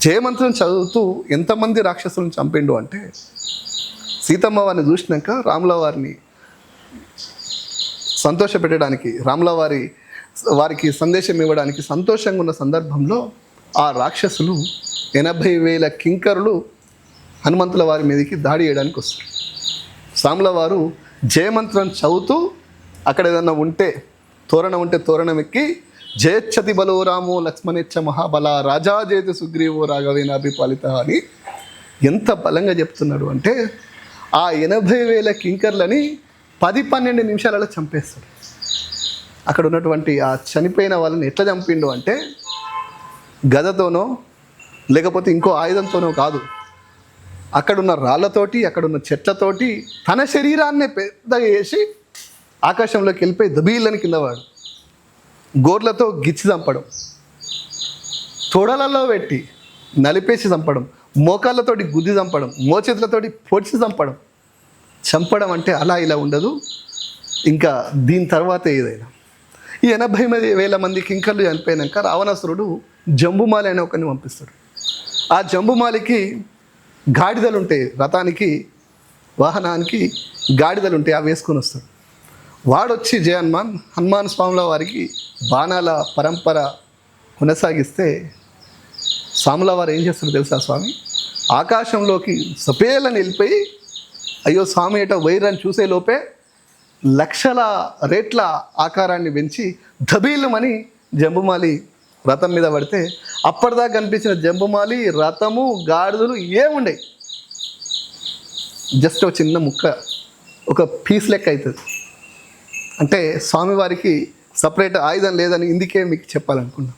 జయమంత్రం చదువుతూ ఎంతమంది రాక్షసులను చంపిండు అంటే, సీతమ్మ వారిని చూసినాక రాముల వారిని సంతోషపెట్టడానికి, వారికి సందేశం ఇవ్వడానికి సంతోషంగా ఉన్న సందర్భంలో ఆ రాక్షసులు 80,000 కింకరులు హనుమంతుల వారి మీదకి దాడి చేయడానికి వస్తారు. రాముల వారు జయమంత్రం చదువుతూ అక్కడ ఏదన్నా ఉంటే తోరణం ఉంటే తోరణం ఎక్కి జయచ్చతి బలో రామో లక్ష్మణెచ్చ మహాబల రాజా జయతి సుగ్రీవో రాఘవేనాభిపాలిత అని ఎంత బలంగా చెప్తున్నాడు అంటే, ఆ 80,000 కింకర్లని 10-12 నిమిషాలలో చంపేస్తాడు. అక్కడ ఉన్నటువంటి ఆ చనిపోయిన వాళ్ళని ఎట్లా చంపిండు అంటే, గదతోనో లేకపోతే ఇంకో ఆయుధంతోనో కాదు, అక్కడున్న రాళ్ళతోటి అక్కడున్న చెట్లతోటి తన శరీరాన్నే పెద్దగా వేసి ఆకాశంలోకి వెళ్ళిపోయి దబీళ్ళని కిందవాడు, గోర్లతో గిచ్చి చంపడం, తొడలలో పెట్టి నలిపేసి చంపడం, మోకాళ్ళతోటి గుద్ది చంపడం, మోచేతులతోటి పొడిచి చంపడం అంటే అలా ఇలా ఉండదు. ఇంకా దీని తర్వాత ఏదైనా ఈ 80,000 మంది కింకర్లు చనిపోయినాక రావణాసురుడు జంబుమాలి అనే ఒకరిని పంపిస్తాడు. ఆ జంబుమాలికి గాడిదలు ఉంటాయి, రథానికి వాహనానికి గాడిదలు ఉంటాయి, అవి వేసుకొని వస్తాడు. వాడొచ్చి హనుమాన్ స్వాముల వారికి బాణాల పరంపర కొనసాగిస్తే స్వాముల వారు ఏం చేస్తారు తెలుసా స్వామి, ఆకాశంలోకి సపేలని వెళ్ళిపోయి అయ్యో స్వామి ఏటో వైరని చూసే లోపే లక్షల రేట్ల ఆకారాన్ని పెంచి ధబీలుమని జంబుమాలి రథం మీద పడితే అప్పటిదాకా కనిపించిన జంబుమాలి రథము గాడిదలు ఏముండే, జస్ట్ ఒక చిన్న ముక్క, ఒక పీస్ లెక్క అవుతుంది. అంటే స్వామివారికి సపరేట్ ఆయుధం లేదని ఇందుకే మీకు చెప్పాలనుకున్నాను.